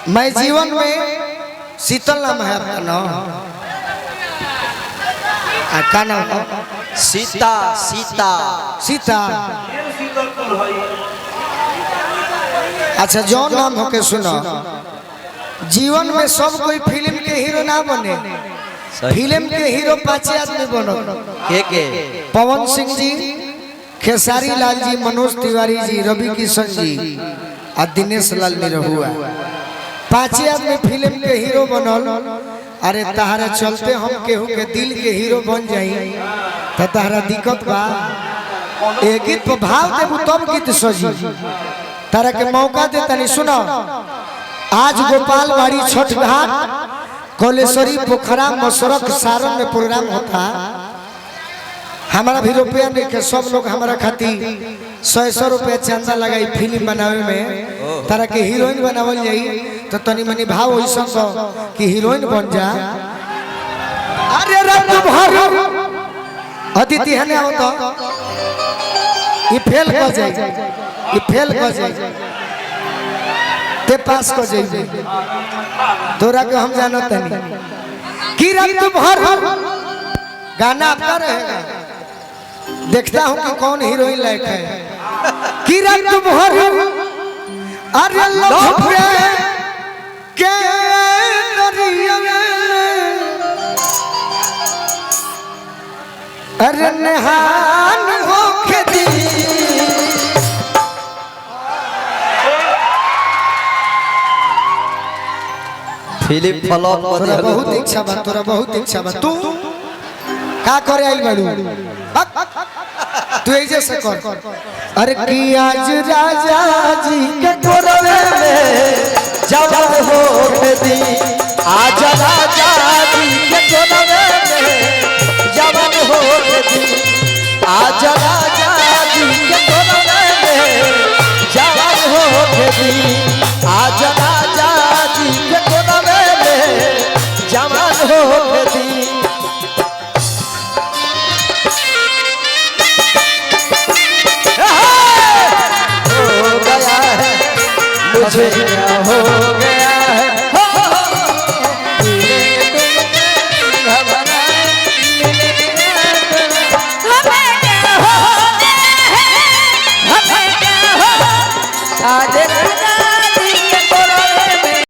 मैं जीवन में शीतल नाम है आपका नाम का नाम सीता सीता सीता। अच्छा जो नाम होके सुनो, जीवन में सब कोई फिल्म के हीरो ना बने, फिल्म के हीरो 5 आदमी बनो। के पवन सिंह जी, खेसारी लाल जी, मनोज तिवारी जी, रवि किशन जी और दिनेश लाल निरहुआ, 5 आदमी फिल्म के हीरो बनल। अरे तहरा चलते हम केहू के दिल के हीरो बन जाई तो तहरा दिक्कत बा। एक गीत पर भाव देबू तब गीत सजी। तारा के मौका दे तनी सुनो। आज गोपाल बाड़ी छठ घाट कोलेश्वरी पोखरा मसरक सारण में प्रोग्राम होता। हमारा भी रुपया नहीं के सब लोग हमारा खाती 100 रुपया चंदा लगाई फिल्म बनावे में। तारा के हीरोइन बनावल जाई तो तनी मनी भाव वैसा कि हीरोइन बन जा। अरे रात भर अतिथि हने आओ तो ये फेल कर जाए, ये फेल कर जाए ते पास कर जाए। तोरा के हम जानत नहीं कि रात भर गाना आपका रहेगा। देखता हूँ कि कौन हीरोइन लायक है। कि रात भर अरे लव के दरिया में अरे नहान होके दी। फिल्म फ्लॉप तोरा बहुत इच्छा बा, तोरा बहुत इच्छा बा। तू का करे आई बाड़ू? तू ऐसे से कर। अरे कि आज राजा जी के गोरवे में जवान होके दी। आज राजा जी के गोरवे में जवान होके दी। आज राजा जी के गोरवे में जवान होके दी। आज राजा जी के गोरवे में जवान होके दी। मुझे क्या हो